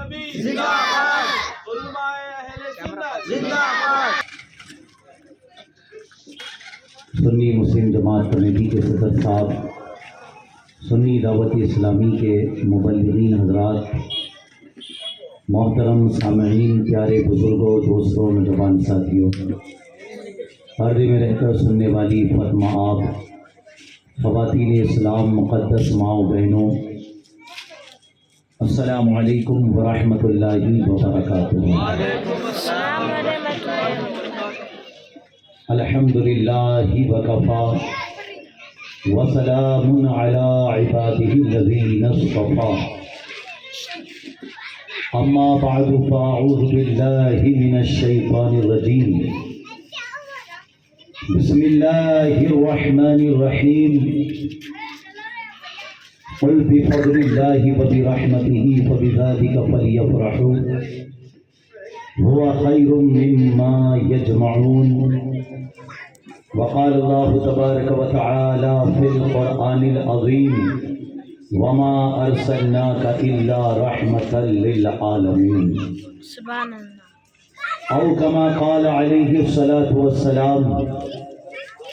نبی زندہ باد، علماء اہل سنت زندہ باد۔ سنی مسلم جماعت کمیٹی کے صدر صاحب، سنی دعوت اسلامی کے مبلغین حضرات، محترم سامعین، پیارے بزرگوں، دوستوں، نوجوان ساتھیوں، پردے میں رہ کر سننے والی فاطمہ آپ، خواتین اسلام، مقدس ماں و بہنوں، السلام علیکم ورحمۃ اللہ وبرکاتہ۔ وعلیکم السلام ورحمۃ اللہ وبرکاتہ۔ الحمدللہ وکفی وسلام علی عبادہ الذین اصطفی، اما بعد فاعوذ باللہ من الشیطان الرجیم، بسم اللہ الرحمن الرحیم، قل بفضل اللہ وبرحمتہ فبذلک فلیفرحوا هو خیر مما یجمعون۔ وقال اللہ تبارک وتعالی فی القرآن العظیم، وما ارسلناک الا رحمۃ للعالمین، سبحان اللہ۔ او کما قال علیہ الصلاۃ والسلام،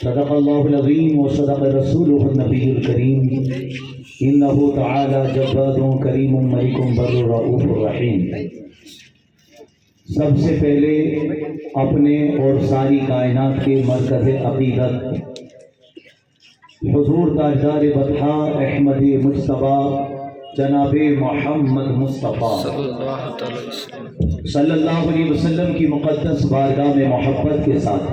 صدق اللہ العظیم وصدق رسولہ النبی الکریم، انہ تعالی جواد کریم ملک بر رؤوف الرحیم۔ سب سے پہلے اپنے اور ساری کائنات کے مرکز عقیدت حضور تاجدار بطحا احمد مجتبیٰ جناب محمد مصطفیٰ صلی اللہ علیہ وسلم کی مقدس بارگاہ میں محبت کے ساتھ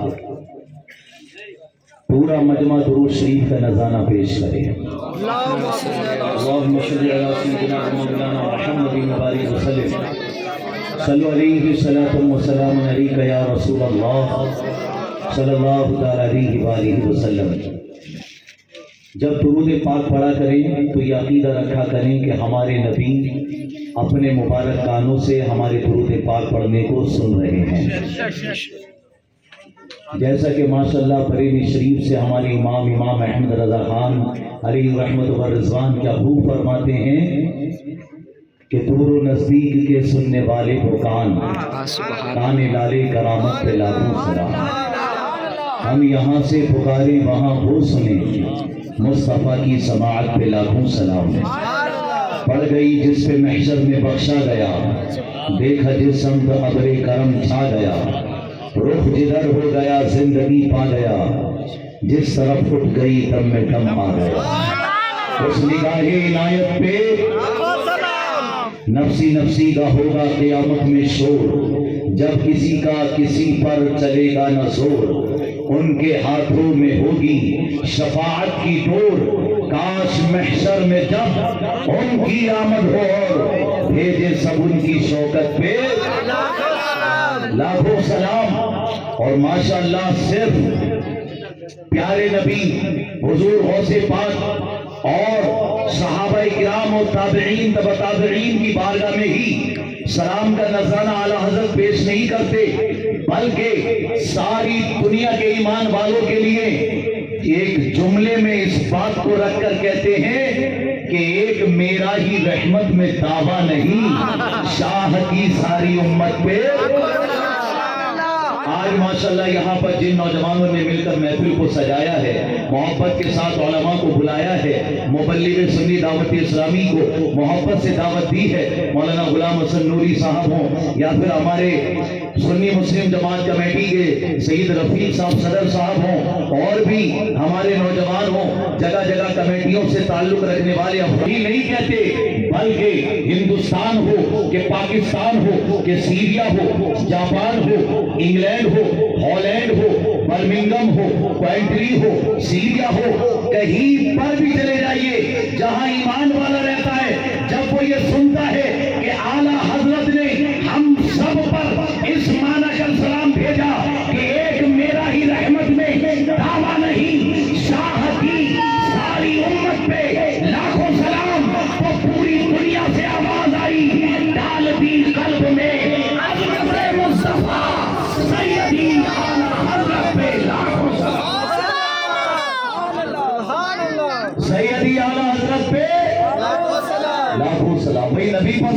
پورا مجمع درود شریف کا نذرانہ پیش کرے۔ اللہم صلی علی سیدنا مولانا محمد مبارک وسلم، صلو علیہ صلاۃ و سلام علیک یا رسول اللہ صلی اللہ علیہ وآلہ وسلم۔ جب درود پاک پڑھا کریں تو یہ عقیدہ رکھا کریں کہ ہمارے نبی اپنے مبارک کانوں سے ہمارے درود پاک پڑھنے کو سن رہے ہیں، جیسا کہ ماشاءاللہ بریلی شریف سے ہمارے امام احمد رضا خان علیہ رحمت و رضوان کیا خوب فرماتے ہیں کہ دور و نزدیک کے سننے والے کو کان لالے کرامت پہ لاکھوں سلام۔ ہم یہاں سے پکارے وہاں وہ سنے، مصطفیٰ کی سماعت پہ لاکھوں سلام۔ پڑ گئی جس پہ محشر میں بخشا گیا، دیکھا جس سمت ابر کرم چھا گیا، رخ جدھر ہو گیا زندگی پا گیا، جس طرف اٹھ گئی دم میں دم آ گیا۔ اس نگاہ عنایت پہ نفسی نفسی کا ہوگا قیامت میں شور، جب کسی کا کسی پر چلے گا نہ زور، ان کے ہاتھوں میں ہوگی شفاعت کی ڈور، کاش محشر میں جب ان کی آمد ہو اور بھیجے سب ان کی شوکت پہ لاکھوں سلام۔ اور ماشاءاللہ صرف پیارے نبی حضور غوث پاک اور صحابہ کرام اور تابعین تبع تابعین کی بارگاہ میں ہی سلام کا نذرانہ اعلیٰ حضرت پیش نہیں کرتے، بلکہ ساری دنیا کے ایمان والوں کے لیے ایک جملے میں اس بات کو رکھ کر کہتے ہیں کہ ایک میرا ہی رحمت میں دعویٰ نہیں، شاہ کی ساری امت پہ۔ آج ماشاءاللہ یہاں پر جن نوجوانوں نے مل کر محفل کو سجایا ہے، محبت کے ساتھ علماء کو بلایا ہے، مبلغ سنی دعوت اسلامی کو محبت سے دعوت دی ہے، مولانا غلام حسن نوری صاحب ہوں یا پھر ہمارے سنی مسلم جماعت کمیٹی کے سید رفیق صاحب صدر صاحب ہوں، اور بھی ہمارے نوجوان ہوں، جگہ جگہ کمیٹیوں سے تعلق رکھنے والے افراد نہیں کہتے، بلکہ ہندوستان ہو کہ پاکستان ہو کہ سیریا ہو، جاپان ہو، انگلینڈ ہو، ہالینڈ ہو، برمنگم ہو، کوئنٹری ہو، سیریا ہو، کہیں پر بھی چلے جائیے جہاں ایمان والا رہتا ہے، جب وہ یہ سنتا ہے کہ اعلیٰ حضرت نے ہم سب پر اس معنی کا سلام بھیجا کہ ایک میرا ہی رحمت میں دعویٰ نہیں، شاہ کی ساری امت پہ لاکھوں سلام، تو پوری دنیا سے آواز آئی، ڈال دی قلب میں عظمت مصطفیٰ سیدی اعلیٰ حضرت پہ لاکھوں سلام، سیدی اعلیٰ حضرت پہ لاکھوں سلام۔ بھئی نبی پر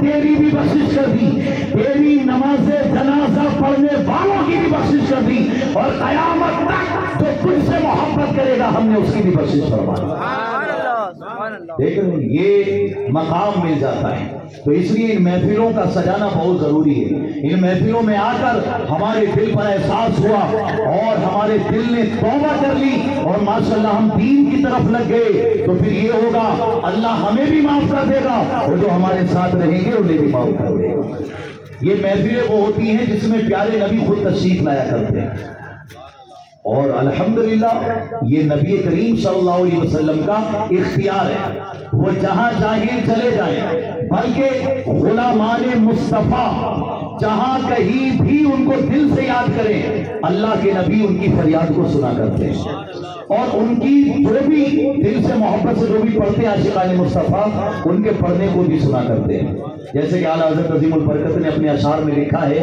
تیری بھی بخشش کر دی، تیری نماز جنازہ پڑھنے والوں کی بھی بخشش کر دی، اور قیامت تک جو تجھ سے محبت کرے گا ہم نے اس کی بھی بخشش فرما دی۔ دیکھ رہے ہیں یہ مقام مل جاتا ہے۔ تو اس لیے ان محفلوں کا سجانا بہت ضروری ہے۔ ان محفلوں میں آ کر ہمارے دل پر احساس ہوا اور ہمارے دل نے توبہ کر لی اور ماشاءاللہ ہم دین کی طرف لگ گئے، تو پھر یہ ہوگا اللہ ہمیں بھی معاف کر دے گا اور جو ہمارے ساتھ رہیں گے انہیں بھی معاف کر دے گا۔ یہ محفلیں وہ ہوتی ہیں جس میں پیارے نبی خود تشریف لایا کرتے ہیں، اور الحمدللہ یہ نبی کریم صلی اللہ علیہ وسلم کا اختیار ہے، وہ جہاں چاہیں چلے جائیں، بلکہ غلامان مصطفیٰ جہاں کہیں بھی ان کو دل سے یاد کریں، اللہ کے نبی ان کی فریاد کو سنا کرتے ہیں، اور ان کی جو بھی دل سے محبت سے جو بھی پڑھتے ہیں عاشقان مصطفیٰ ان کے پڑھنے کو بھی سنا کرتے ہیں۔ جیسے کہ اعلیٰ حضرت عظیم البرکت نے اپنے اشعار میں لکھا ہے،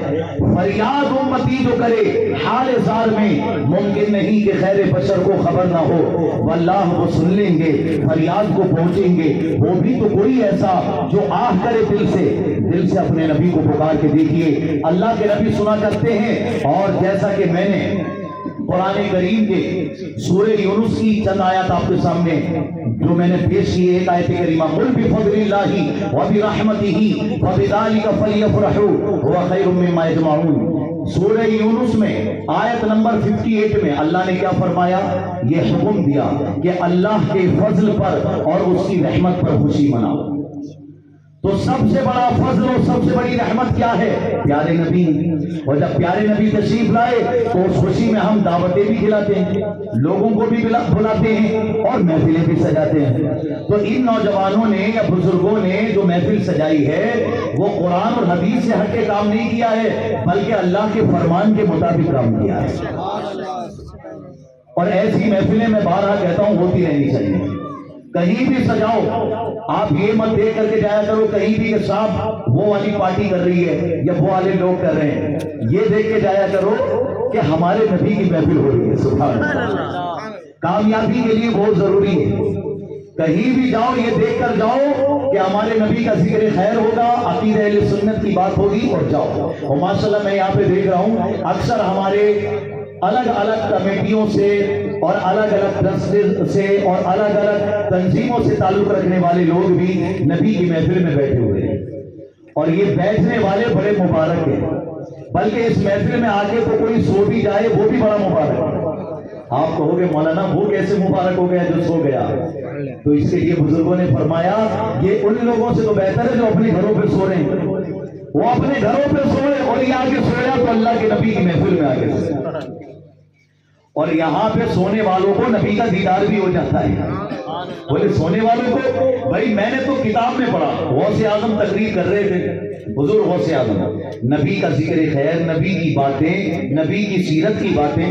فریاد امتی جو کرے حال زار میں، ممکن نہیں کہ خیر بشر کو خبر نہ ہو، واللہ وہ سن لیں گے فریاد کو پہنچیں گے، وہ بھی تو کوئی ایسا جو آہ کرے دل سے اپنے نبی کو پکار کے دیکھیے۔ اللہ کے نبی سنا کرتے ہیں، اور جیسا کہ میں نے قرآن کریم کے سورہ یونس کی چند آیات آپ کے سامنے جو میں نے پیش کی، ایک آیت کریمہ قل بفضل اللہ وبرحمتہ فبذلک فلیفرحوا هو خیر مما یجمعون، سورہ یونس میں آیت نمبر 58 میں اللہ نے کیا فرمایا؟ یہ حکم دیا کہ اللہ کے فضل پر اور اس کی رحمت پر خوشی مناؤ۔ تو سب سے بڑا فضل اور سب سے بڑی رحمت کیا ہے؟ پیارے نبی، اور جب پیارے نبی تشریف لائے تو اس خوشی میں ہم دعوتیں بھی کھلاتے ہیں، لوگوں کو بھی بلاتے ہیں اور محفلیں بھی سجاتے ہیں۔ تو ان نوجوانوں نے یا بزرگوں نے جو محفل سجائی ہے وہ قرآن اور حدیث سے ہٹ کے کام نہیں کیا ہے، بلکہ اللہ کے فرمان کے مطابق کام کیا ہے، اور ایسی محفلیں میں بارہا کہتا ہوں ہوتی رہنی چاہیے۔ کہیں بھی سجاؤ، آپ یہ مت دیکھ کر کے جایا کرو کہیں بھی کہ صاحب وہ والی پارٹی کر رہی ہے یا وہ والے لوگ کر رہے ہیں، یہ دیکھ کے جایا کرو کہ ہمارے نبی کی محفل ہو رہی ہے۔ سبحان اللہ، کامیابی کے لیے بہت ضروری ہے، کہیں بھی جاؤ یہ دیکھ کر جاؤ کہ ہمارے نبی کا ذکر خیر ہوگا، عقیدہ اہل سنت کی بات ہوگی، اور جاؤ۔ اور ماشاءاللہ میں یہاں پہ دیکھ رہا ہوں اکثر ہمارے الگ الگ کمیٹیوں سے اور الگ الگ ٹرسٹ سے اور الگ الگ تنظیموں سے تعلق رکھنے والے لوگ بھی نبی کی محفل میں بیٹھے ہوئے ہیں، اور یہ بیٹھنے والے بڑے مبارک ہیں، بلکہ اس محفل میں آگے تو کوئی سو بھی جائے وہ بھی بڑا مبارک ہے۔ آپ کہو گے مولانا وہ کیسے مبارک ہو گیا جو سو گیا؟ تو اس کے لیے بزرگوں نے فرمایا یہ ان لوگوں سے تو بہتر ہے جو اپنے گھروں پہ سو رہے ہیں، وہ اپنے گھروں پہ سوئے اور یہ آگے سویا تو اللہ کے نبی کی محفل میں آگے سویا، اور یہاں پہ سونے والوں کو نبی کا دیدار بھی ہو جاتا ہے۔ بولے سونے والوں کو، بھائی میں نے تو کتاب میں پڑھا، غوث اعظم تقریر کر رہے تھے، بزرگ غوث اعظم، نبی کا ذکر خیر، نبی کی باتیں، نبی کی سیرت کی باتیں۔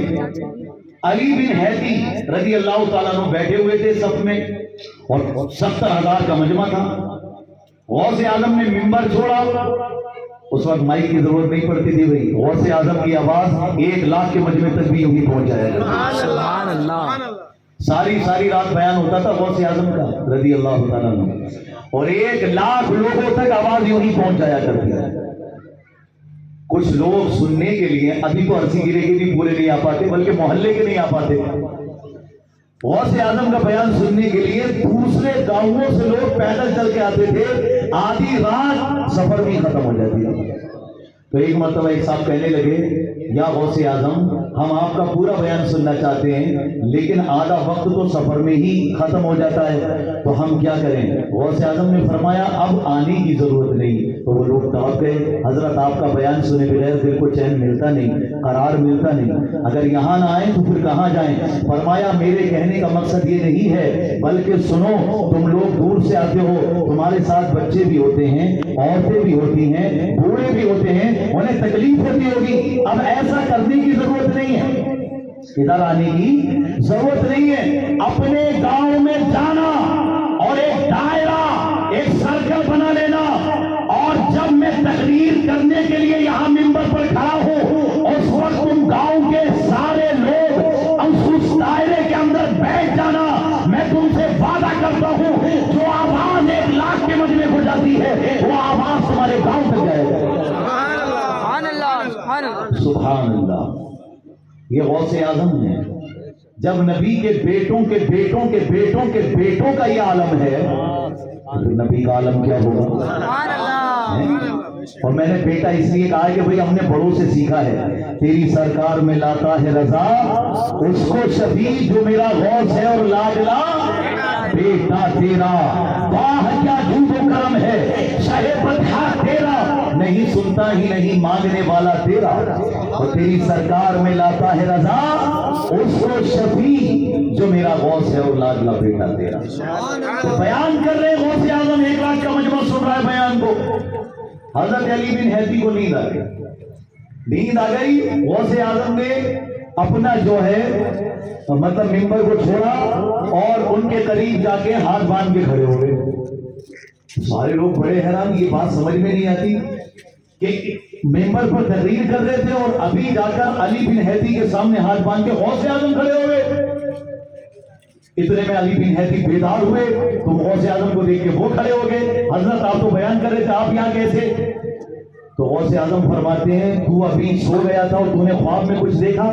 علی بن حیدی رضی اللہ تعالیٰ عنہ بیٹھے ہوئے تھے صف میں، اور 70,000 کا مجمع تھا۔ غوث اعظم نے منبر چھوڑا، اس وقت مائک کی ضرورت نہیں پڑتی تھی بھائی، غوث اعظم کی آواز 1,00,000 کے مجمع تک بھی یوں پہنچ جائے گا۔ سبحان اللہ، ساری رات بیان ہوتا تھا غوث اعظم کا رضی اللہ تعالیٰ عنہ، اور 1,00,000 لوگوں تک آواز یوں ہی پہنچ جایا کرتی ہے۔ کچھ لوگ سننے کے لیے ابھی تو عرصی گرے کے بھی پورے نہیں آ پاتے، بلکہ محلے کے نہیں آ پاتے، غوث اعظم کا بیان سننے کے لیے دوسرے گاؤں سے لوگ پیدل چل کے آتے تھے، آدھی رات سفر بھی ختم ہو جاتی ہے۔ تو ایک مرتبہ ایک صاحب کہنے لگے یا غوث اعظم ہم آپ کا پورا بیان سننا چاہتے ہیں لیکن آدھا وقت تو سفر میں ہی ختم ہو جاتا ہے، تو ہم کیا کریں؟ غوث اعظم نے فرمایا اب آنے کی ضرورت نہیں۔ تو وہ لوگ دعوت گئے، حضرت آپ کا بیان سنے بغیر دل کو چین ملتا نہیں، قرار ملتا نہیں، اگر یہاں نہ آئیں تو پھر کہاں جائیں؟ فرمایا میرے کہنے کا مقصد یہ نہیں ہے، بلکہ سنو تم لوگ دور سے آتے ہو، تمہارے ساتھ بچے بھی ہوتے ہیں، عورتیں بھی ہوتی ہیں، بوڑھے بھی ہوتے ہیں، انہیں تکلیف ہوتی ہوگی، اب ایسا کرنے کی ضرورت نہیں ہے، ادھر آنے کی ضرورت نہیں ہے، اپنے گاؤں میں جانا اور ایک دائرہ، ایک سرکل بنا لینا، اور جب میں تقریر کرنے کے لیے یہاں منبر پر کھڑا ہوں اس وقت تم گاؤں کے سارے لوگ اس دائرے کے اندر بیٹھ جانا۔ میں تم سے وعدہ کرتا ہوں جو آواز 1,00,000 کے مجمع ہو جاتی ہے وہ آواز سبحان اللہ، یہ غوث اعظم ہے۔ جب نبی کے بیٹوں کے بیٹوں کے بیٹوں کے بیٹوں کا یہ عالم ہے تو پھر نبی کا عالم کیا ہوگا؟ اور میں نے بیٹا اس لیے کہا کہ بھئی ہم نے بڑوں سے سیکھا ہے، تیری سرکار میں لاتا ہے رضا اس کو شفیع جو میرا غوث ہے اور لاڈلا بیٹا تیرا، واہ کیا جود و کرم ہے شاہ بدھا تیرا، نہیں سنتا ہی نہیں مانگنے والا تیرا، اور تیری سرکار میں لاتا ہے رضا اس کو شفیع جو میرا غوث ہے اور لاڈلا بیٹا تیرا۔ تو بیان کر رہے غوث اعظم، 1 لاکھ کا مجمع سن رہا ہے بیان کو۔ حضرت علی بن حیدی کو نیند آ گئی، غوث اعظم نے اپنا جو ہے مطلب ممبر کو چھوڑا اور ان کے قریب جا کے ہاتھ باندھ کے کھڑے ہو گئے۔ سارے لوگ بڑے حیران، یہ بات سمجھ میں نہیں آتی کہ ممبر پر تقریر کر رہے تھے اور ابھی جا کر علی بن حیدی کے سامنے ہاتھ باندھ کے غوث اعظم کھڑے ہو گئے۔ اتنے میں علی بن حیدی بیدار ہوئے تو غوث اعظم کو دیکھ کے وہ کھڑے ہو گئے، حضرت آپ تو بیان کر رہے تھے، آپ یہاں کیسے؟ تو غوث اعظم فرماتے ہیں تو ابھی سو گیا تھا اور تو نے خواب میں کچھ دیکھا؟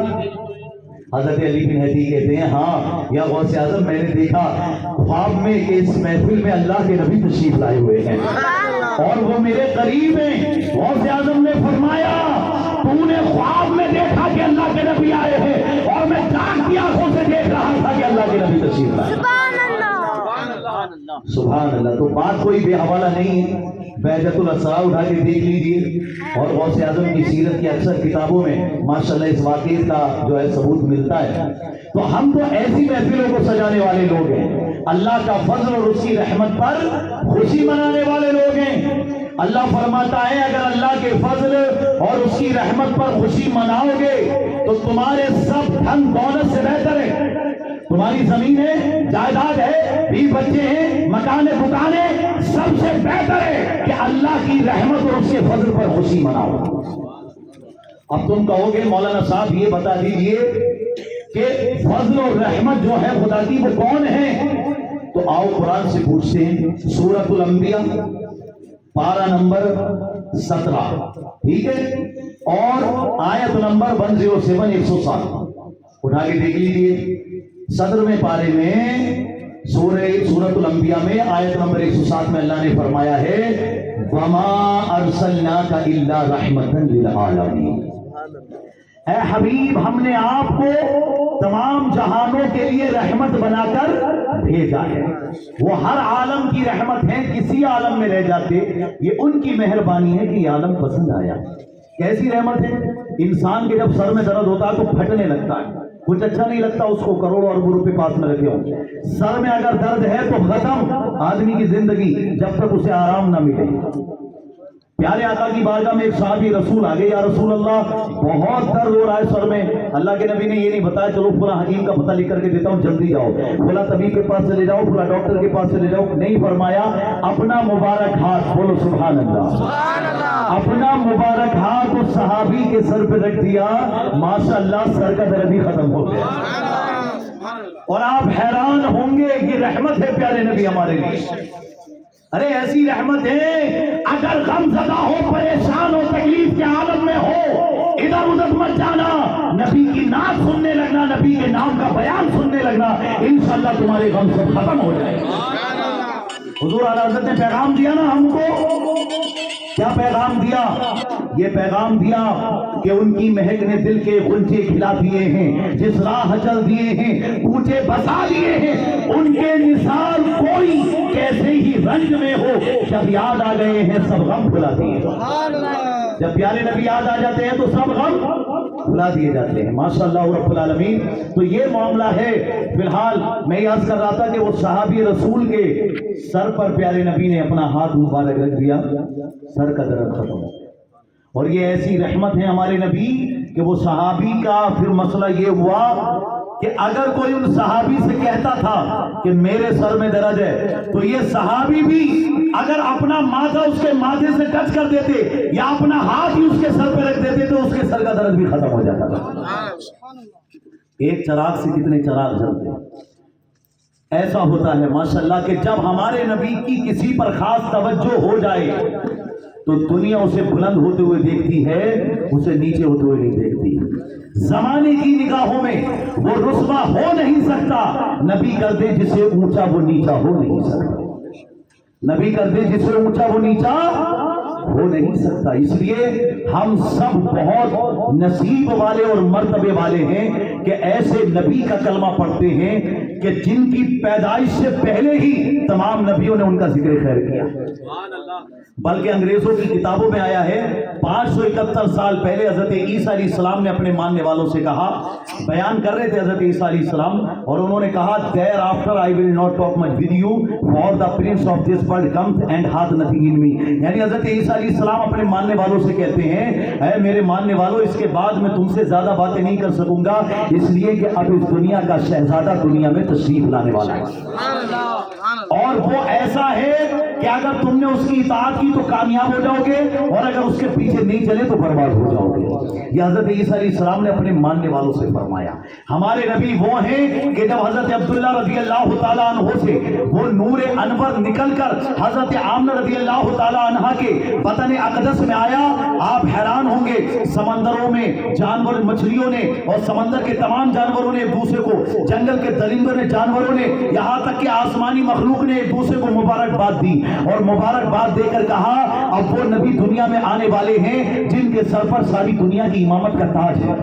حضرت علی بن حیدی کہتے ہیں ہاں یا غوث اعظم میں نے دیکھا خواب میں کہ اس محفل میں اللہ کے نبی تشریف لائے ہوئے ہیں اور وہ میرے قریب ہیں۔ غوث اعظم نے فرمایا تو نے خواب میں دیکھا کہ اللہ کے نبی آئے ہیں اور میں جاگتی آنکھوں سے دیکھ رہا تھا کہ اللہ کے نبی تشریف لائے۔ سبحان اللہ۔ تو بات کوئی بے حوالہ نہیں ہے، بہجت الاسرار اٹھا کے دیکھ لیجئے، اور غوث اعظم کی سیرت کی اکثر کتابوں میں ماشاءاللہ اس واقعے کا جو ہے ثبوت ملتا ہے۔ تو ہم تو ایسی محفلوں کو سجانے والے لوگ ہیں، اللہ کا فضل اور اس کی رحمت پر خوشی منانے والے لوگ ہیں۔ اللہ فرماتا ہے اگر اللہ کے فضل اور اس کی رحمت پر خوشی مناؤ گے تو تمہارے سب دھن دولت سے بہتر ہے، تمہاری زمین ہے، جائیداد ہے، بیوی بچے ہیں، مکان دکانیں، سب سے بہتر ہے کہ اللہ کی رحمت اور اس کے فضل پر خوشی مناؤ۔ اب تم کہو گے مولانا صاحب یہ بتا دیجئے کہ فضل اور رحمت جو ہے خدا کی وہ کون ہے؟ تو آؤ قرآن سے پوچھتے ہیں، سورۃ الانبیاء پارہ نمبر 17، ٹھیک ہے، اور آیت نمبر 107 107 اٹھا کے دیکھ لیجئے۔ 17ویں پارے میں سورۃ الانبیاء میں آیت نمبر 107 میں اللہ نے فرمایا ہے وَمَا أَرْسَلْنَاكَ إِلَّا رَحْمَةً لِلْعَالَمِينَ، اے حبیب ہم نے آپ کو تمام جہانوں کے لیے رحمت بنا کر بھیجا ہے۔ وہ ہر عالم کی رحمت ہے، کسی عالم میں رہ جاتے یہ ان کی مہربانی ہے کہ یہ عالم پسند آیا۔ کیسی رحمت ہے؟ انسان کے جب سر میں درد ہوتا ہے تو پھٹنے لگتا ہے، کچھ اچھا نہیں لگتا اس کو کروڑوں اربوں روپے پاس میں رکھے ہوں، سر میں اگر درد ہے تو ختم آدمی کی زندگی جب تک اسے آرام نہ ملے۔ پیارے آقا کی بارگاہ میں ایک صحابی رسول آگے، یا رسول اللہ بہت درد ہو رہا ہے سر میں۔ اللہ کے نبی نے یہ نہیں بتایا چلو فلاں حکیم کا پتہ لکھ کر کے دیتا ہوں جلدی جاؤ، فلاں طبیب کے پاس چلے جاؤ، فلاں ڈاکٹر کے پاس چلے جاؤ، نہیں فرمایا اپنا مبارک ہاتھ، بولو سبحان اللہ، اپنا مبارک ہاتھ اس صحابی کے سر پہ رکھ دیا، ماشاءاللہ سر کا درد ہی ختم ہو گیا۔ اور آپ حیران ہوں گے کہ رحمت ہے پیارے نبی ہمارے لیے، ارے ایسی رحمت ہے اگر غم زدہ ہو، پریشان ہو، تکلیف کے عالم میں ہو، ادھر ادھر مت جانا، نبی کی نعت سننے لگنا، نبی کے نام کا بیان سننے لگنا، انشاءاللہ تمہارے غم سب ختم ہو جائے گا۔ حضور اعلیٰ حضرت نے پیغام دیا نا ہم کو، کیا پیغام دیا؟ یہ پیغام دیا کہ ان کی مہک نے دل کے غنچے کھلا دیے ہیں، جس راہ چل دیے ہیں کوچے بسا دیے ہیں، ان کے نثار کوئی کیسے ہی رنج میں ہو، جب یاد آ گئے ہیں سب غم بھلا دیے۔ جب پیارے نبی یاد آ جاتے ہیں تو سب غم بھلا دیے جاتے ہیں، ماشاءاللہ رب العالمین۔ تو یہ معاملہ ہے۔ فی الحال میں یاد کر رہا تھا کہ وہ صحابی رسول کے سر پر پیارے نبی نے اپنا ہاتھ مبارک رکھ دیا، سر کا درد ختم ہو گیا۔ اور یہ ایسی رحمت ہے ہمارے نبی کہ وہ صحابی کا پھر مسئلہ یہ ہوا کہ اگر کوئی ان صحابی سے کہتا تھا کہ میرے سر میں درد ہے تو یہ صحابی بھی اگر اپنا ماتھا اس کے ماتھے سے ٹچ کر دیتے یا اپنا ہاتھ ہی اس کے سر پہ رکھ دیتے تو اس کے سر کا درد بھی ختم ہو جاتا تھا۔ ایک چراغ سے کتنے چراغ جلتے ہیں۔ ایسا ہوتا ہے ماشاءاللہ کہ جب ہمارے نبی کی کسی پر خاص توجہ ہو جائے تو دنیا اسے بلند ہوتے ہوئے دیکھتی ہے، اسے نیچے ہوتے ہوئے نہیں دیکھتی۔ زمانے کی نگاہوں میں وہ رسوا ہو نہیں سکتا، نبی کر دے جسے اونچا وہ نیچا ہو نہیں سکتا، نبی کر دے جسے اونچا وہ نیچا ہو نہیں سکتا۔ اس لیے ہم سب بہت نصیب والے اور مرتبے والے ہیں کہ ایسے نبی کا کلمہ پڑھتے ہیں کہ جن کی پیدائش سے پہلے ہی تمام نبیوں نے ان کا ذکر خیر کیا، بلکہ انگریزوں کی کتابوں میں آیا ہے 571 سال پہلے حضرت عیسیٰ علیہ السلام نے اپنے ماننے والوں سے کہا، بیان کر رہے تھے حضرت عیسیٰ علیہ السلام، اور انہوں نے کہا دیر after I will not talk much with you for the prince of this world comes and ہاتھ نتھنگ ان می، یعنی حضرت عیسیٰ علیہ السلام اپنے ماننے والوں سے کہتے ہیں اے میرے ماننے والوں، اس کے بعد میں تم سے زیادہ باتیں نہیں کر سکوں گا، اس لیے کہ اب اس دنیا کا شہزادہ دنیا میں تشریف لانے والا ہے، اور وہ ایسا ہے کہ اگر تم نے اس کی اطاعت کی تو کامیاب ہو جاؤ گے، اور اگر اس کے پیچھے نہیں چلے تو برباد ہو جاؤ گے۔ یہ حضرت عیسیٰ علیہ السلام نے اپنے ماننے والوں سے فرمایا۔ ہمارے نبی وہ ہیں کہ جب حضرت عبداللہ رضی اللہ تعالیٰ عنہ سے وہ نور انور نکل کر حضرت آمنہ رضی اللہ تعالیٰ عنہ کے بطن اقدس میں آیا، آپ حیران ہوں گے، سمندروں میں جانور مچھلیوں نے اور سمندر کے تمام جانوروں نے ایک دوسرے کو، جنگل کے درندوں نے، جانوروں نے، یہاں تک کہ آسمانی مخلوق نے ایک دوسرے کو مبارکباد دی، اور مبارکباد دے کر کہا اب وہ نبی دنیا میں آنے والے ہیں جن کے سر پر ساری دنیا کی امامت کا تاج ہے۔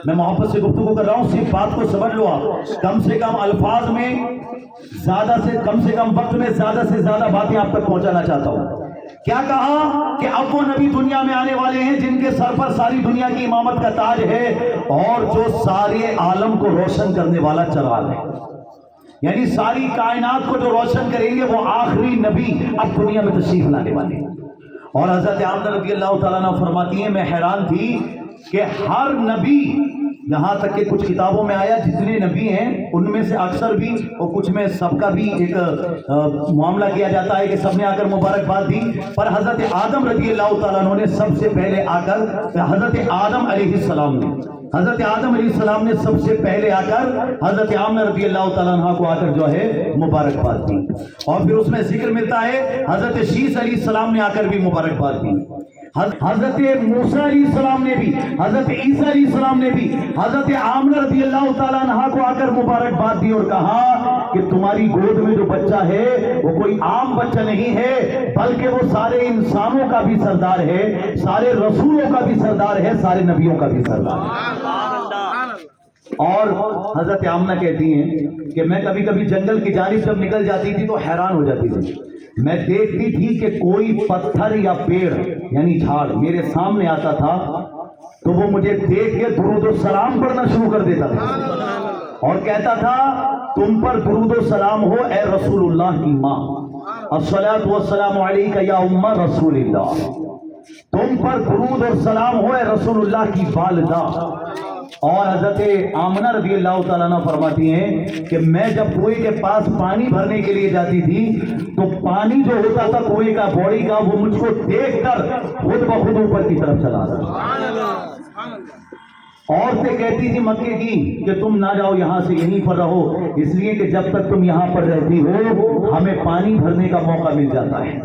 میں محبت سے گفتگو کر رہا ہوں، صرف بات کو سمجھ لو آپ، کم سے کم الفاظ میں زیادہ سے کم وقت میں زیادہ سے زیادہ باتیں آپ تک پہنچانا چاہتا ہوں۔ کیا کہا کہ اب وہ نبی دنیا میں آنے والے ہیں جن کے سر پر ساری دنیا کی امامت کا تاج ہے اور جو سارے عالم کو روشن کرنے والا چراغ ہے، یعنی ساری کائنات کو جو روشن کریں گے وہ آخری نبی اب دنیا میں تشریف لانے والے ہیں۔ اور حضرت آمنہ رضی اللہ تعالیٰ عنہ فرماتی ہیں میں حیران تھی کہ ہر نبی، یہاں تک کہ کچھ کتابوں میں آیا جتنے نبی ہیں ان میں سے اکثر بھی اور کچھ میں سب کا بھی ایک معاملہ کیا جاتا ہے کہ سب نے آ کر مبارکباد دی، پر حضرت آدم رضی اللہ تعالیٰ عنہ نے سب سے پہلے آ کر، حضرت آدم علیہ السلام نے سب سے پہلے آ کر حضرت آمنہ رضی اللہ تعالیٰ عنہ کو آ کر جو ہے مبارکباد دی، اور پھر اس میں ذکر ملتا ہے حضرت شیس علیہ السلام نے آ کر بھی مبارکباد دی، حضرت موسیٰ علیہ السلام نے بھی، حضرت عیسیٰ علیہ السلام نے بھی حضرت آمنہ رضی اللہ تعالیٰ عنہ کو آ کر مبارکباد دی اور کہا کہ تمہاری گود میں جو بچہ ہے وہ کوئی عام بچہ نہیں ہے بلکہ وہ سارے انسانوں کا بھی سردار ہے، سارے رسولوں کا بھی سردار ہے، سارے نبیوں کا بھی سردار ہے۔ اور حضرت آمنہ کہتی ہیں کہ میں کبھی کبھی جنگل کی جانب جب نکل جاتی تھی تو حیران ہو جاتی تھی، میں دیکھتی تھی کہ کوئی پتھر یا پیڑ یعنی جھاڑ میرے سامنے آتا تھا تو وہ مجھے دیکھ کے درود و سلام پڑھنا شروع کر دیتا تھا اور کہتا تھا تم پر درود و سلام ہو اے رسول اللہ کی ماں، الصلاۃ والسلام علیک یا ام رسول اللہ، تم پر درود اور سلام ہو اے رسول اللہ کی والدہ۔ اور حضرت آمنہ رضی اللہ تعالیٰ عنہ فرماتی ہیں کہ میں جب کنویں کے پاس پانی بھرنے کے لیے جاتی تھی تو پانی جو ہوتا تھا کنویں کا بوڑی کا وہ مجھ کو دیکھ کر خود بخود اوپر کی طرف چلا تھا۔ عورتیں کہتی تھی مکے کی کہ تم نہ جاؤ یہاں سے، یہیں پر رہو، اس لیے کہ جب تک تم یہاں پر رہتی ہو ہمیں پانی بھرنے کا موقع مل جاتا ہے،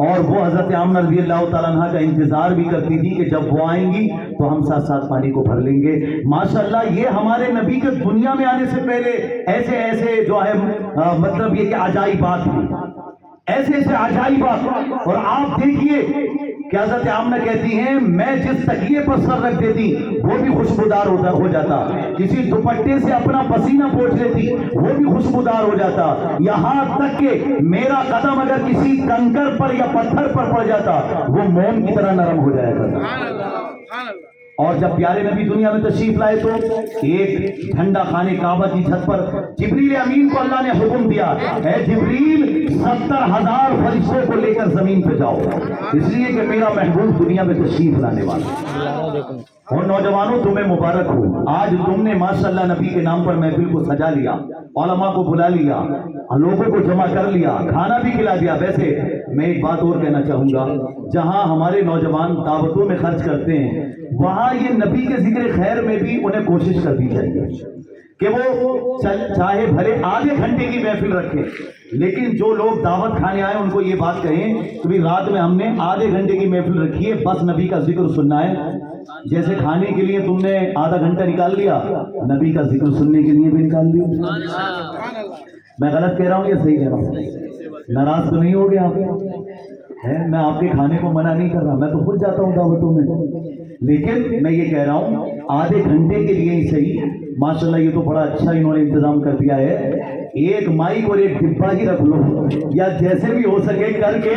اور وہ حضرت آمنہ رضی اللہ تعالیٰ عنہ کا انتظار بھی کرتی تھی کہ جب وہ آئیں گی تو ہم ساتھ ساتھ پانی کو بھر لیں گے۔ ماشاءاللہ یہ ہمارے نبی کے دنیا میں آنے سے پہلے ایسے جو ہے مطلب یہ کہ عجائبات تھی، ایسے عجائبات، اور آپ دیکھیے کہ حضرت آمنہ کہتی ہیں میں جس تکیے پر سر رکھ دیتی وہ بھی خوشبودار ہو جاتا، کسی دوپٹے سے اپنا پسینہ پوچھ لیتی وہ بھی خوشبودار ہو جاتا، یہاں تک کہ میرا قدم اگر کسی کنکر پر یا پتھر پر پڑ جاتا وہ موم کی طرح نرم ہو جایا کرتا۔ اور جب پیارے نبی دنیا میں تشریف لائے تو ایک جھنڈا خانے کعبہ کی چھت پر جبریل امین کو اللہ نے حکم دیا اے جبریل 70,000 فرشتوں کو لے کر زمین پہ جاؤ، اس لیے کہ میرا محبوب دنیا میں تشریف لانے والا۔ اور نوجوانوں تمہیں مبارک ہو، آج تم نے ماشاءاللہ نبی کے نام پر محفل کو سجا لیا، علماء کو بلا لیا، لوگوں کو جمع کر لیا، کھانا بھی کھلا دیا۔ ویسے میں ایک بات اور کہنا چاہوں گا، جہاں ہمارے نوجوان دعوتوں میں خرچ کرتے ہیں وہاں یہ نبی کے ذکر خیر میں بھی انہیں کوشش کرنی چاہیے کہ وہ چاہے بھلے آدھے گھنٹے کی محفل رکھیں لیکن جو لوگ دعوت کھانے آئے ان کو یہ بات کہیں کہ بھی رات میں ہم نے آدھے گھنٹے کی محفل رکھی ہے، بس نبی کا ذکر سننا ہے۔ جیسے کھانے کے لیے تم نے آدھا گھنٹہ نکال لیا، نبی کا ذکر سننے کے لیے بھی نکال لیا۔ میں غلط کہہ رہا ہوں یا صحیح کہہ رہا ہوں؟ ناراض تو نہیں ہو گیا آپ؟ میں آپ کے کھانے کو منع نہیں کر رہا، میں تو خود جاتا ہوں دعوتوں میں، لیکن میں یہ کہہ رہا ہوں آدھے گھنٹے کے لیے ہی صحیح۔ ماشاءاللہ یہ تو بڑا اچھا انہوں نے انتظام کر دیا ہے، ایک مائک اور ایک ڈبہ ہی رکھ لو، یا جیسے بھی ہو سکے کر کے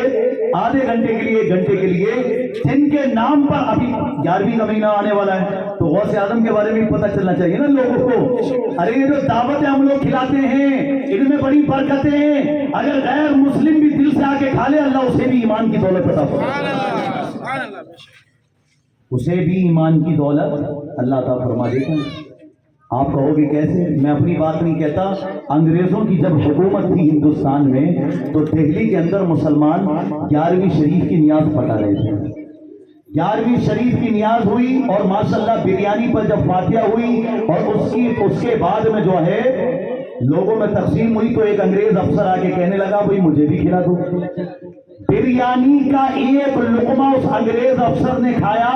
آدھے گھنٹے کے لیے، ایک گھنٹے کے لیے، جن کے نام پر ابھی 11ویں کا مہینہ آنے والا ہے تو غوث اعظم کے بارے میں پتہ چلنا چاہیے نا لوگوں کو۔ ارے یہ جو دعوتیں ہم لوگ کھلاتے ہیں ان میں بڑی برکتیں ہیں، اگر غیر مسلم بھی دل سے آ کے کھا لے اللہ اسے بھی ایمان کی دولت عطا فرمائے، اسے بھی ایمان کی دولت اللہ عطا فرما دیتا ہے۔ آپ کہو گے کیسے؟ میں اپنی بات نہیں کہتا، انگریزوں کی جب حکومت تھی ہندوستان میں تو دہلی کے اندر مسلمان 11ویں شریف کی نیاز پکا رہے تھے۔ 11ویں شریف کی نیاز ہوئی اور ماشاءاللہ بریانی پر جب فاتحہ ہوئی اور اس کے بعد میں جو ہے لوگوں میں تقسیم ہوئی تو ایک انگریز افسر آ کے کہنے لگا بھائی مجھے بھی کھلا دو۔ بریانی کا ایک لقمہ اس انگریز افسر نے کھایا۔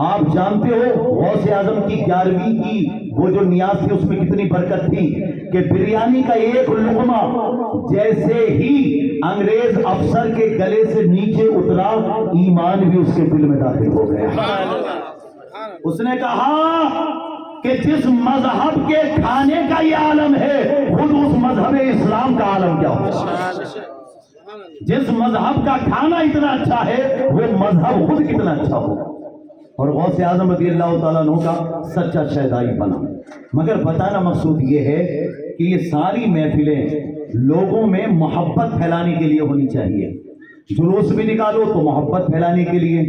آپ جانتے ہو غوث اعظم کی 11ویں کی وہ جو نیاز تھی اس میں کتنی برکت تھی کہ بریانی کا ایک لقمہ جیسے ہی انگریز افسر کے گلے سے نیچے اترا ایمان بھی اس کے دل میں داخل ہو گیا۔ اس نے کہا کہ جس مذہب کے کھانے کا یہ عالم ہے خود اس مذہب اسلام کا عالم کیا ہوگا؟ جس مذہب کا کھانا اتنا اچھا ہے وہ مذہب خود کتنا اچھا ہوگا۔ اور غوث اعظم رضی اللہ تعالیٰ عنہ کا سچا شہدائی بنا۔ مگر بتانا مقصود یہ ہے کہ یہ ساری محفلیں لوگوں میں محبت پھیلانے کے لیے ہونی چاہیے۔ جلوس بھی نکالو تو محبت پھیلانے کے لیے،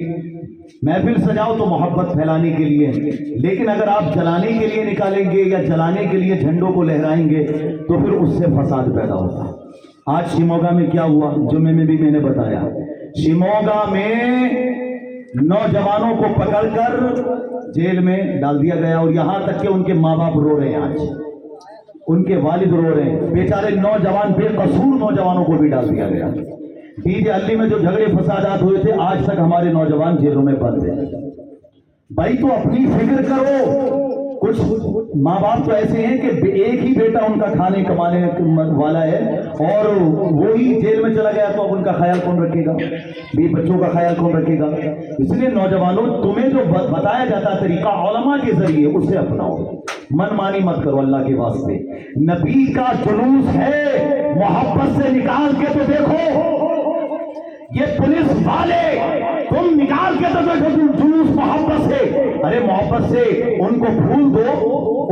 محفل سجاؤ تو محبت پھیلانے کے لیے، لیکن اگر آپ جلانے کے لیے نکالیں گے یا جلانے کے لیے جھنڈوں کو لہرائیں گے تو پھر اس سے فساد پیدا ہوتا ہے۔ آج شیموگا میں کیا ہوا؟ جمعے میں بھی میں نے بتایا، شیموگا میں نوجوانوں کو پکڑ کر جیل میں ڈال دیا گیا اور یہاں تک کہ ان کے ماں باپ رو رہے ہیں، آج ان کے والد رو رہے ہیں، بیچارے نوجوان بے قصور نوجوانوں کو بھی ڈال دیا گیا۔ عید علی میں جو جھگڑے فسادات ہوئے تھے آج تک ہمارے نوجوان جیلوں میں بند ہیں۔ بھائی تو اپنی فکر کرو، کچھ ماں باپ تو ایسے ہیں کہ ایک ہی بیٹا ان کا کھانے کمانے والا ہے اور وہی جیل میں چلا گیا تو اب ان کا خیال کون رکھے گا؟ بھی بچوں کا خیال کون رکھے گا؟ اس لیے نوجوانوں تمہیں جو بتایا جاتا طریقہ علماء کے ذریعے اسے اپناؤ، من مانی مت کرو اللہ کے واسطے۔ نبی کا جلوس ہے، محبت سے نکال کے تو دیکھو، یہ پولیس والے تم نکال کے تو دیکھو جلوس محبت سے، ارے محبت سے ان کو پھول دو،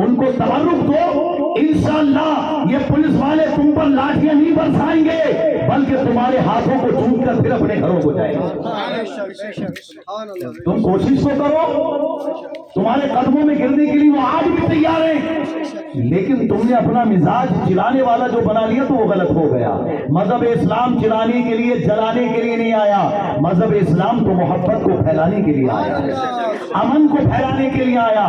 ان کو تبرک دو، انشاءاللہ یہ پولیس والے تم پر لاٹھیاں نہیں برسائیں گے بلکہ تمہارے ہاتھوں کو چوم کر پھر اپنے گھروں کو جائیں گے۔ تم کوشش تو کرو، تمہارے قدموں میں گرنے کے لیے وہ آج بھی تیار ہیں، لیکن تم نے اپنا مزاج چلانے والا جو بنا لیا تو وہ غلط ہو گیا۔ مذہب اسلام چلانے کے لیے جلانے کے لیے نہیں آیا، مذہب اسلام تو محبت کو پھیلانے کے لیے آیا، امن کو پھیلانے کے لیے آیا۔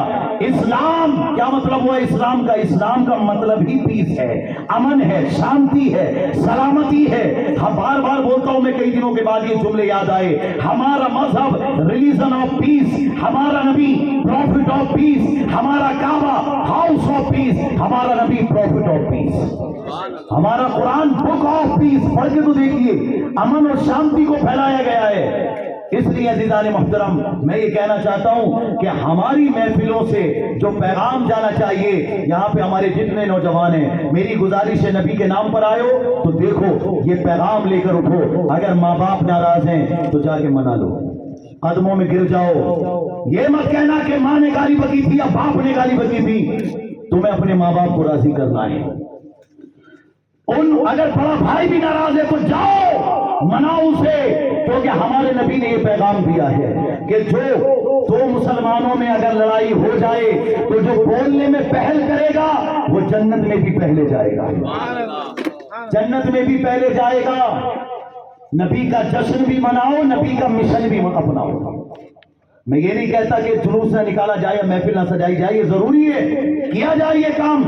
اسلام کیا مطلب ہوا اسلام کا؟ اسلام کا مطلب ہی پیس ہے، امن ہے، شانتی ہے، سلامتی ہے۔ ہم بار بار بولتا ہوں میں کئی دنوں کے بعد یہ جملے یاد آئے، ہمارا مذہب ریلیجن آف پیس، ہمارا نبی پروفٹ آف پیس، ہمارا کعبہ ہاؤس آف پیس، ہمارا نبی پروفٹ آف پیس، ہمارا قرآن بک آف پیس۔ پڑھ کے تو دیکھیے، امن اور شانتی کو پھیلایا گیا ہے۔ اس لیے عزیزان محترم میں یہ کہنا چاہتا ہوں کہ ہماری محفلوں سے جو پیغام جانا چاہیے، یہاں پہ ہمارے جتنے نوجوان ہیں میری گزارش ہے نبی کے نام پر آئے ہو تو دیکھو یہ پیغام لے کر اٹھو، اگر ماں باپ ناراض ہیں تو جا کے منا لو، قدموں میں گر جاؤ۔ یہ مت کہنا کہ ماں نے گالی بکی تھی یا باپ نے گالی بکی تھی، تمہیں اپنے ماں باپ کو راضی کرنا ہے۔ اگر بڑا بھائی بھی ناراض ہے تو جاؤ مناؤ اسے، کیونکہ ہمارے نبی نے یہ پیغام دیا ہے کہ جو دو مسلمانوں میں اگر لڑائی ہو جائے تو جو بولنے میں پہل کرے گا وہ جنت میں بھی پہلے جائے گا، جنت میں بھی پہلے جائے گا۔ نبی کا جشن بھی مناؤ، نبی کا مشن بھی اپناؤ۔ میں یہ نہیں کہتا کہ جلوس نہ نکالا جائے یا محفل نہ سجائی جائے، یہ ضروری ہے، کیا جائے یہ کام،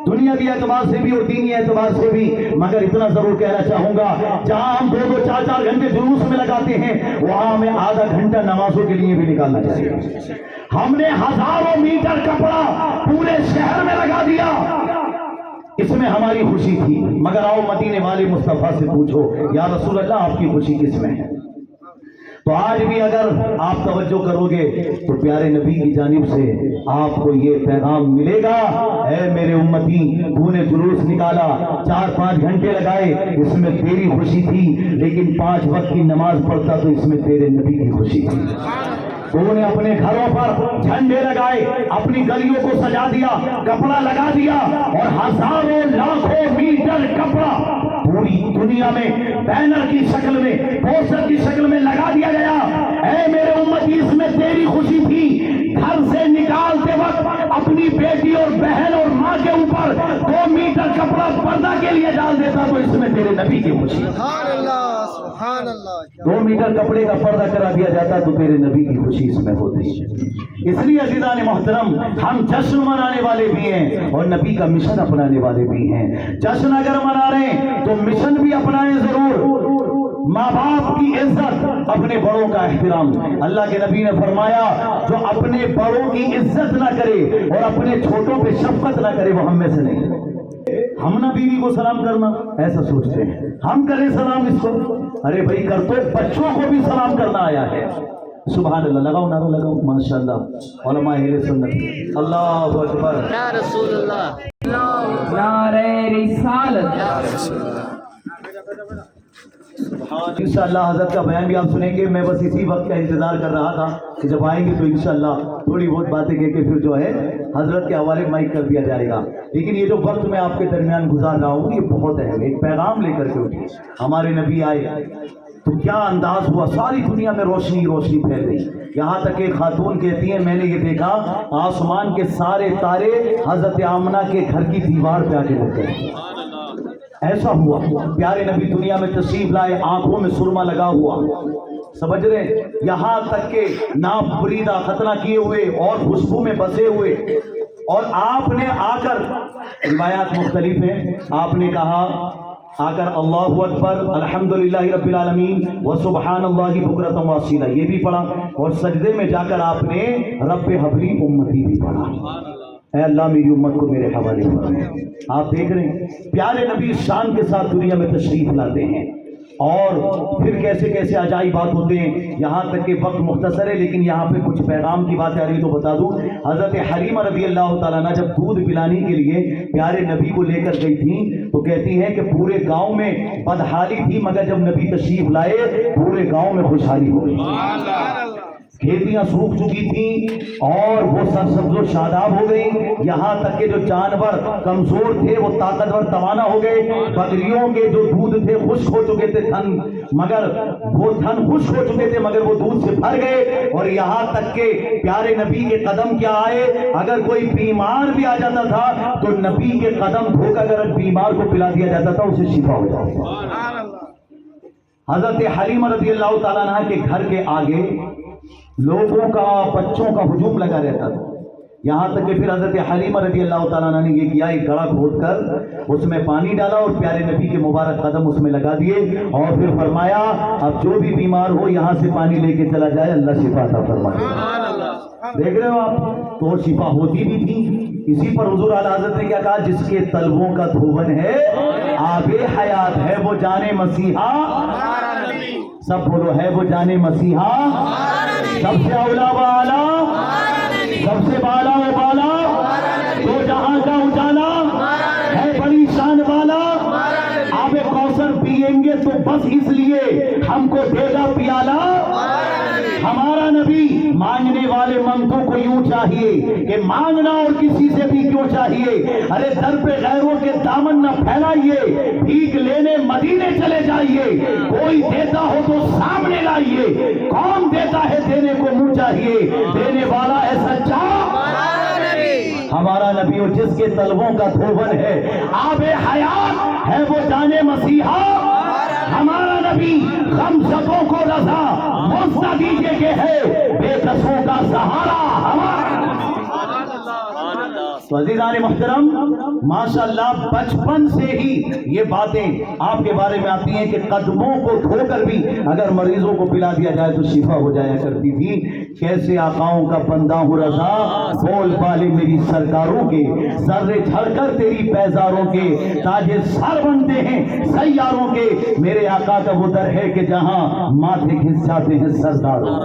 دنیاوی اعتبار سے بھی اور دینی اعتبار سے بھی. مگر اتنا ضرور کہنا چاہوں گا, جہاں ہم 2-2 4-4 گھنٹے جلوس میں لگاتے ہیں, وہاں ہمیں آدھا گھنٹہ نمازوں کے لیے بھی نکالنا چاہیے. ہم نے ہزاروں میٹر کپڑا پورے شہر میں لگا دیا, اس میں ہماری خوشی تھی. مگر آؤ مدینے والے مصطفیٰ سے پوچھو, یا رسول اللہ آپ کی خوشی کس میں ہے؟ تو آج بھی اگر آپ توجہ کرو گے تو پیارے نبی کی جانب سے آپ کو یہ پیغام ملے گا, اے میرے امتی, تو نے جلوس نکالا, 4-5 گھنٹے لگائے, اس میں تیری خوشی تھی, لیکن 5 وقت کی نماز پڑھتا تو اس میں تیرے نبی کی خوشی تھی. تو نے اپنے گھروں پر جھنڈے لگائے, اپنی گلیوں کو سجا دیا, کپڑا لگا دیا, اور ہزاروں لاکھوں میٹر کپڑا پوری دنیا میں بینر کی شکل میں, پوسٹر کی شکل میں لگا دیا گیا. اے میرے امتی, اس میں تیری خوشی تھی. گھر سے نکالتے وقت اپنی بیٹی اور بہن اور ماں کے اوپر 2 میٹر کپڑا پردہ کے لیے ڈال دیتا تو اس میں تیرے نبی کی خوشی. سبحان اللہ, سبحان اللہ. 2 میٹر کپڑے کا پردہ کرا دیا جاتا تو تیرے نبی کی خوشی اس میں ہوتی. اس لیے عزیزان محترم, ہم جشن منانے والے بھی ہیں اور نبی کا مشن اپنانے والے بھی ہیں. جشن اگر منا رہے ہیں تو مشن بھی اپنائیں ضرور. ماں باپ کی عزت, اپنے بڑوں کا احترام. اللہ کے نبی نے فرمایا, جو اپنے بڑوں کی عزت نہ کرے اور اپنے چھوٹوں پہ شفقت نہ کرے وہ ہم میں سے نہیں. ہم نہ بیوی کو سلام کرنا ایسا سوچتے ہیں, ہم کریں سلام اس کو. ارے بھائی کر تو بچوں کو بھی سلام کرنا آیا ہے. سبحان اللہ, لگاؤ نعرہ لگاؤ, ماشاءاللہ علماء اہل سنت. اللہ اکبر, یا رسول اللہ, نعرہ رسالت. انشاءاللہ حضرت کا بیان بھی آپ سنیں گے. میں بس اسی وقت کا انتظار کر رہا تھا کہ جب آئیں گے تو انشاءاللہ تھوڑی بہت باتیں کہہ کے پھر جو ہے حضرت کے حوالے مائک کر دیا جائے گا. لیکن یہ جو وقت میں آپ کے درمیان گزار رہا ہوں یہ بہت اہم ہے. ایک پیغام لے کر کے اٹھے, ہمارے نبی آئے تو کیا انداز ہوا, ساری دنیا میں روشنی روشنی پھیل گئی. یہاں تک کہ خاتون کہتی ہیں, میں نے یہ دیکھا آسمان کے سارے تارے حضرت آمنہ کے گھر کی دیوار پہ آ کے لگ گئے. ایسا ہوا. پیارے نبی دنیا میں تشریف لائے, آنکھوں میں سرما لگا ہوا, سمجھ رہے, یہاں تک کہ ناف بریدہ ختنہ کیے ہوئے اور خوشبو میں بسے ہوئے. اور آپ نے آ کر, روایات مختلف ہیں, آپ نے کہا آ کر اللہ اکبر الحمدللہ رب العالمین و سبحان اللہ بکرۃ و اصیلا, یہ بھی پڑھا, اور سجدے میں جا کر آپ نے رب حبلی امتی بھی پڑھا. اے اللہ میری امت کو میرے حوالے فرما. آپ دیکھ رہے ہیں پیارے نبی شان کے ساتھ دنیا میں تشریف لاتے ہیں, اور پھر کیسے کیسے عجائبات ہوتے ہیں. یہاں تک کہ وقت مختصر ہے لیکن یہاں پہ کچھ پیغام کی باتیں آ رہی تو بتا دوں. حضرت حلیمہ رضی اللہ تعالیٰ عنہ جب دودھ پلانے کے لیے پیارے نبی کو لے کر گئی تھیں تو کہتی ہیں کہ پورے گاؤں میں بدحالی تھی, مگر جب نبی تشریف لائے پورے گاؤں میں خوشحالی ہو گئی. کھیتیاں سوکھ چکی تھیں اور وہ سرسبز و شاداب ہو گئی. یہاں تک کہ جو جانور کمزور تھے وہ طاقتور توانا ہو گئے. بکریوں کے جو دودھ تھے خشک ہو چکے تھے, تھن مگر وہ تھن خشک ہو چکے تھے مگر وہ دودھ سے بھر گئے. اور یہاں تک کہ پیارے نبی کے قدم کیا آئے, اگر کوئی بیمار بھی آ جاتا تھا تو نبی کے قدم دھو کر اگر بیمار کو پلا دیا جاتا تھا اسے شفا ہو جاتا تھا. حضرت حلیمہ رضی اللہ تعالیٰ عنہ کے گھر کے آگے لوگوں کا, بچوں کا ہجوم لگا رہتا تھا. یہاں تک کہ پھر حضرت حلیمہ رضی اللہ تعالیٰ عنہ نے یہ کیا, ایک گڑھا کھود کر اس میں پانی ڈالا اور پیارے نبی کے مبارک قدم اس میں لگا دیے, اور پھر فرمایا اب جو بھی بیمار ہو یہاں سے پانی لے کے چلا جائے, اللہ شفا عطا فرمائے. دیکھ رہے ہو آپ, تو شفا ہوتی بھی تھی. اسی پر حضور اعلیٰ حضرت نے کیا کہا, جس کے طلبوں کا دھون ہے آب حیات ہے وہ جانے مسیحا. سب بولو, ہے وہ جانے مسیحا, سب سے اولا و اعلی, سب سے بالا و بالا, دو جہاں کا اجالا, ہے بڑی شان والا. آب کوثر پیئیں گے تو بس اس لیے ہم کو دے گا پیالہ. ہمارا نبی مانگنے والے ممتوں کو یوں چاہیے کہ مانگنا اور کسی سے بھی کیوں چاہیے. ارے در پہ غیروں کے دامن نہ پھیلائیے, بھیک لینے مدینے چلے جائیے. کوئی دیتا ہو تو سامنے لائیے, کون دیتا ہے دینے کو منہ چاہیے. دینے والا ہے سچا ہمارا نبی, اور جس کے طلبوں کا دھون ہے آب حیات ہے وہ جانے مسیحا. ہمارا نبی غم زدوں کو رضا موسیٰ دیجئے کہ ہے بے کسوں کا سہارا. ہمارا تو عزیزان محترم ماشاءاللہ بچپن سے ہی یہ باتیں آپ کے بارے میں آتی ہیں کہ قدموں کو دھو کر بھی اگر مریضوں کو پلا دیا جائے تو شفا ہو جایا کرتی تھی. کیسے آقاؤں کا بندہ ہوں رضا، بول بالے میری سرکاروں کے، ذرے جھڑ کر تیری پیزاروں کے، تاج سر بنتے ہیں سیاروں کے. میرے آقا کا وہ در ہے کہ جہاں ماتھے گھس جاتے ہیں سرداروں.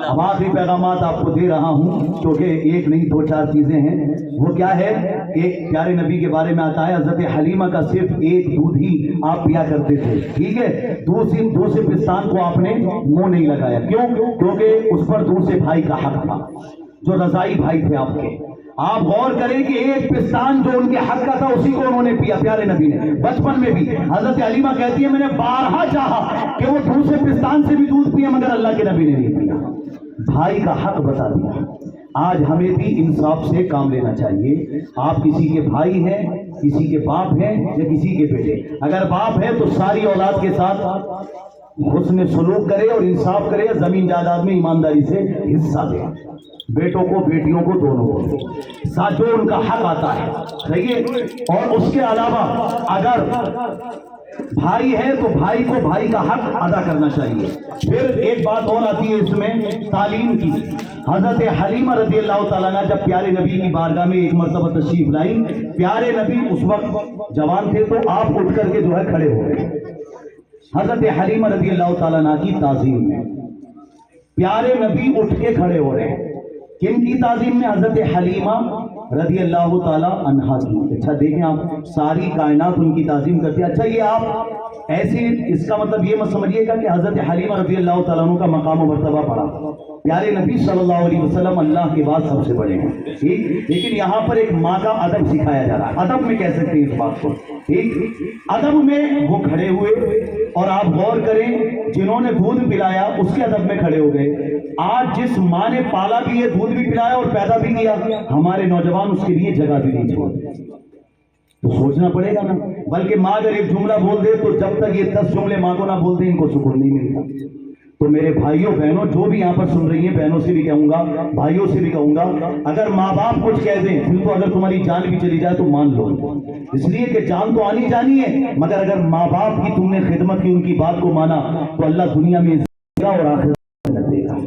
اب آخری پیغامات آپ کو دے رہا ہوں کیونکہ ایک نہیں دو چار چیزیں ہیں. وہ کیا ہے کہ پیارے نبی کے بارے میں آتا ہے حضرت حلیمہ کا صرف ایک دودھ ہی آپ پیا کرتے تھے. ٹھیک ہے، دوسرے پستان کو آپ نے منہ نہیں لگایا. کیوں؟ کیونکہ اس پر دوسرے بھائی کا حق تھا جو رضائی بھائی تھے آپ کے. آپ غور کریں کہ ایک پستان جو ان کے حق کا تھا اسی کو انہوں نے پیا پیارے نبی نے بچپن میں بھی. حضرت حلیمہ کہتی ہے میں نے بارہا چاہا کہ وہ دوسرے پستان سے بھی دودھ پیے مگر اللہ کے نبی نے نہیں پیا. بھائی کا حق بتا دیا. آج ہمیں بھی انصاف سے کام لینا چاہیے. آپ کسی کے بھائی ہیں، کسی کے باپ ہیں یا کسی کے بیٹے. اگر باپ ہے تو ساری اولاد کے ساتھ حسن سلوک کرے اور انصاف کرے، زمین جائیداد میں ایمانداری سے حصہ دے. بیٹوں کو بیٹیوں کو دونوں کو ساتھ جو ان کا حق آتا ہے. صحیح ہے. اور اس کے علاوہ اگر بھائی ہے تو بھائی کو بھائی کا حق ادا کرنا چاہیے. پھر ایک بات اور آتی ہے اس میں تعلیم کی. حضرت حلیمہ رضی اللہ تعالیٰ عنہ جب پیارے نبی کی بارگاہ میں ایک مرتبہ تشریف لائی، پیارے نبی اس وقت جوان تھے تو آپ اٹھ کر کے جو ہے کھڑے ہو گئے. حضرت حلیمہ رضی اللہ تعالیٰ عنہ کی تعظیم میں پیارے نبی اٹھ کے کھڑے ہو رہے ہیں. کن کی تعظیم میں؟ حضرت حلیمہ رضی اللہ تعالیٰ عنہا کی. اچھا دیکھیں آپ، ساری کائنات ان کی تعظیم کرتی ہے. اچھا یہ آپ ایسی، اس کا مطلب یہ مت سمجھیے گا کہ حضرت حلیمہ رضی اللہ تعالیٰ عنہ کا مقام و مرتبہ پڑا. پیارے نبی صلی اللہ علیہ وسلم اللہ کے بعد سب سے بڑے ہیں. ٹھیک، لیکن یہاں پر ایک ماں کا ادب سکھایا جا رہا ہے. ادب میں کہہ سکتے ہیں اس بات کو. ٹھیک، ادب میں وہ کھڑے ہوئے اور آپ غور کریں جنہوں نے دودھ پلایا اس کے ادب میں کھڑے ہو گئے. آج جس ماں نے پالا بھی ہے، دودھ بھی پلایا اور پیدا بھی کیا، ہمارے نوجوان اس کے لیے جگہ بھی نہیں چھوڑتے. تو سوچنا پڑے گا نا. بلکہ ماں اگر ایک جملہ بول دے تو جب تک یہ 10 جملے ماں کو نہ بولتے ان کو سکون نہیں ملتا. تو میرے بھائیوں بہنوں جو بھی یہاں پر سن رہی ہیں، بہنوں سے بھی کہوں گا، بھائیوں سے بھی کہوں گا، اگر ماں باپ کچھ کہہ دیں پھر تو اگر تمہاری جان بھی چلی جائے تو مان لو. اس لیے کہ جان تو آنی جانی ہے، مگر اگر ماں باپ کی تم نے خدمت کی، ان کی بات کو مانا تو اللہ دنیا میں دے گا اور آخرت میں دے گا.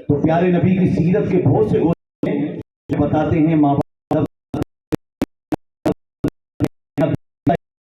تو پیارے نبی کی سیرت کے بہت سے بتاتے ہیں ماں باپ